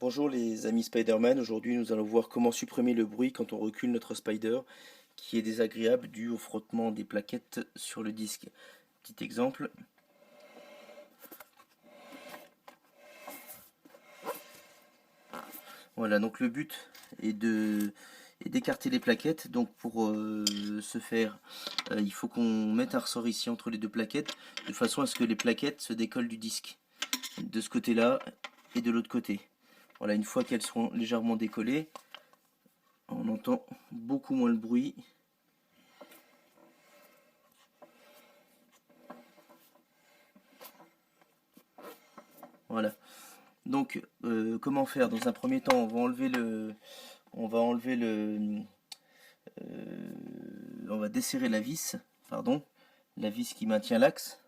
Bonjour les amis Spider-Man, aujourd'hui nous allons voir comment supprimer le bruit quand on recule notre Spider qui est désagréable dû au frottement des plaquettes sur le disque. Petit exemple. Voilà, donc le but est d'écarter les plaquettes. Donc pour ce faire, il faut qu'on mette un ressort ici entre les deux plaquettes de façon à ce que les plaquettes se décollent du disque de ce côté-là et de l'autre côté. Voilà, une fois qu'elles seront légèrement décollées, on entend beaucoup moins le bruit. Voilà. Donc, comment faire? Dans un premier temps, on va desserrer la vis, pardon, la vis qui maintient l'axe.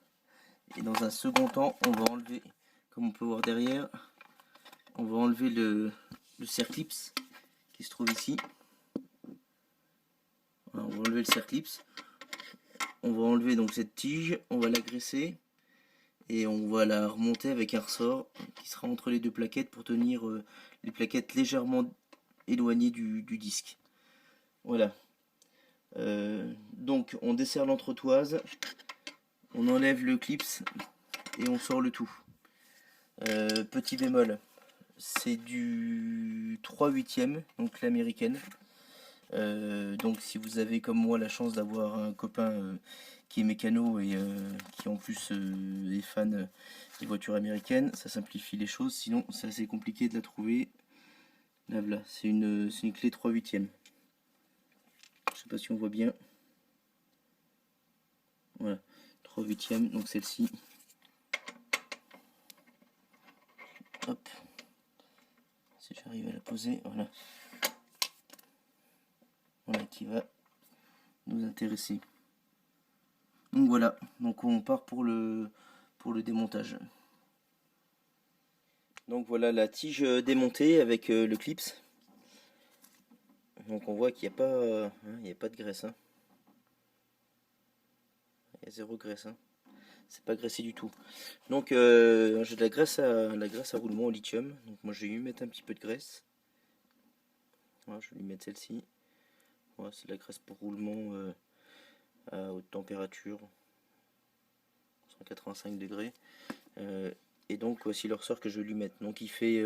Et dans un second temps, on va enlever, comme on peut voir derrière, on va enlever le cerclips qui se trouve ici. Voilà, on va enlever le cerclips. On va enlever donc cette tige, on va l'agraisser et on va la remonter avec un ressort qui sera entre les deux plaquettes pour tenir les plaquettes légèrement éloignées du disque. Voilà. Donc on desserre l'entretoise, on enlève le clips et on sort le tout. Petit bémol, c'est du 3/8, donc l'américaine. Donc si vous avez comme moi la chance d'avoir un copain qui est mécano et qui en plus est fan des voitures américaines, ça simplifie les choses, sinon c'est assez compliqué de la trouver. Là voilà, c'est une clé 3/8. Je sais pas si on voit bien. Voilà, 3/8, donc celle-ci. Hop, si j'arrive à la poser, voilà. Voilà, qui va nous intéresser. Donc voilà, donc on part pour le démontage. Donc voilà la tige démontée avec le clips. Donc on voit qu'il n'y a pas, il y a pas de graisse. Il y a zéro graisse. C'est pas graissé du tout. Donc j'ai de la graisse à roulement au lithium. Donc moi je vais lui mettre un petit peu de graisse. Voilà, je vais lui mettre celle-ci. Voilà, c'est de la graisse pour roulement à haute température, 185 degrés. Et donc voici le ressort que je vais lui mettre. Donc il fait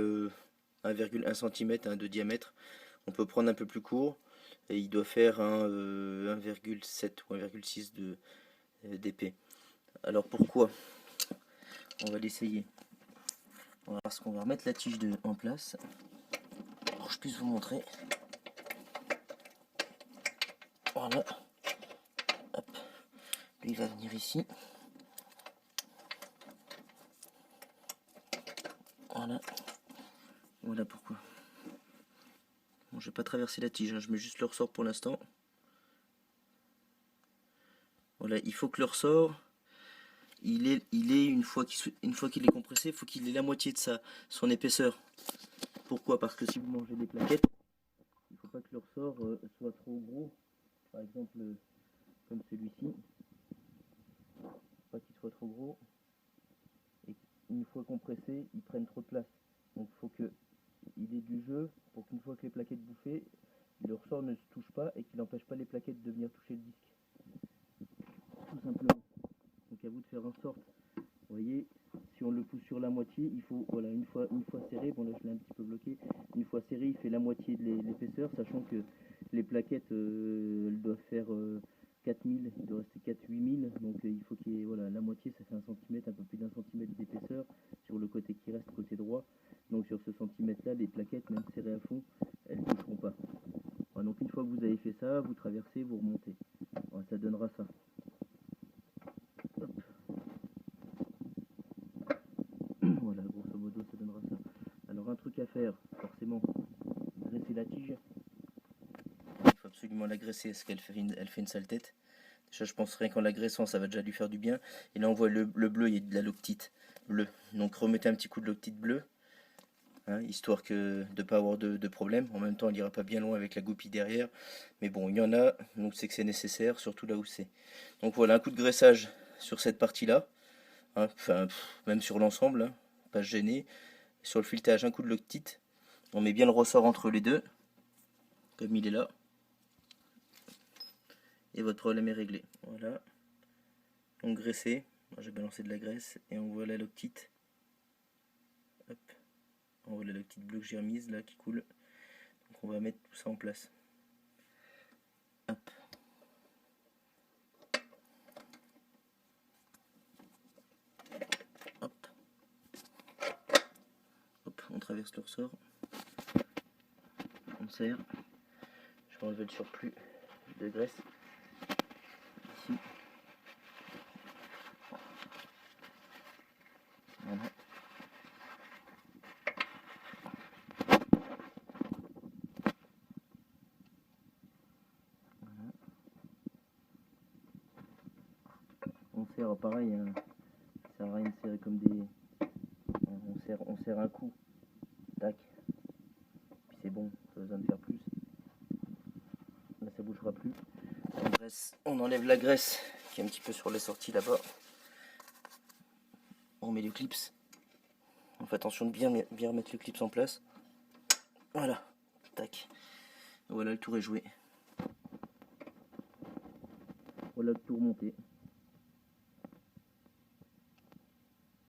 1,1 cm de diamètre. On peut prendre un peu plus court. Et il doit faire un 1,7 ou 1,6 d'épais. Alors pourquoi? On va l'essayer. Parce qu'on va remettre la tige en place. Pour que je puisse vous montrer. Voilà. Hop. Lui il va venir ici. Voilà. Voilà pourquoi. Bon, je vais pas traverser la tige, hein. Je mets juste le ressort pour l'instant. Voilà, il faut que le ressort, il est une fois qu'il est compressé, il faut qu'il ait la moitié de son épaisseur. Pourquoi? Parce que si vous mangez des plaquettes, il ne faut pas que le ressort soit trop gros. Par exemple, comme celui-ci. Il ne faut pas qu'il soit trop gros. Et une fois compressé, il prenne trop de place. Donc il faut qu'il ait du jeu pour qu'une fois que les plaquettes bouffées, le ressort ne se touche pas et qu'il n'empêche pas les plaquettes de venir toucher le disque. Tout simplement. Donc à vous de faire en sorte. Vous voyez, si on le pousse sur la moitié, il faut, voilà, une fois serré, bon là je l'ai un petit peu bloqué, une fois serré, il fait la moitié de l'épaisseur, sachant que les plaquettes, elles doivent faire 4000, il doit rester 4-8000, donc il faut qu'il y ait, voilà, la moitié, ça fait 1 cm, un peu plus d'1 cm d'épaisseur, sur le côté qui reste, côté droit, donc sur ce centimètre-là, les plaquettes, même serrées à fond, elles ne toucheront pas. Voilà, donc une fois que vous avez fait ça, vous traversez, vous remontez, voilà, ça donnera ça. Hop. Voilà, grosso modo, ça donnera ça. Alors, un truc à faire, forcément, graisser la tige. Il faut absolument la graisser parce elle fait une sale tête. Déjà, je pense rien qu'en la graissant, ça va déjà lui faire du bien. Et là, on voit le bleu, il y a de la loctite bleue. Donc, remettez un petit coup de loctite bleue, hein, histoire de ne pas avoir de problème. En même temps, elle ira pas bien loin avec la goupille derrière. Mais bon, il y en a, donc c'est que c'est nécessaire, surtout là où c'est. Donc voilà, un coup de graissage sur cette partie-là. Hein, enfin, même sur l'ensemble, hein, pas se gêner. Sur le filetage, un coup de loctite. On met bien le ressort entre les deux, comme il est là. Et votre problème est réglé. Voilà. Donc graisser. Moi j'ai balancé de la graisse et on voit la loctite. Hop. On voit la loctite bleue que j'ai remise là qui coule. Donc on va mettre tout ça en place. Hop. Hop. Hop. On traverse le ressort. On serre. Je vais enlever le surplus de graisse. Ici. Voilà. On serre pareil, hein. Ça sert à rien de serrer comme des. On serre un coup. Tac. Puis c'est bon, pas besoin de faire plus. Là ça bougera plus. On enlève la graisse qui est un petit peu sur les sorties là-bas. On met le clips. On fait attention de bien remettre le clips en place. Voilà. Tac. Voilà, le tour est joué. Voilà le tour monté.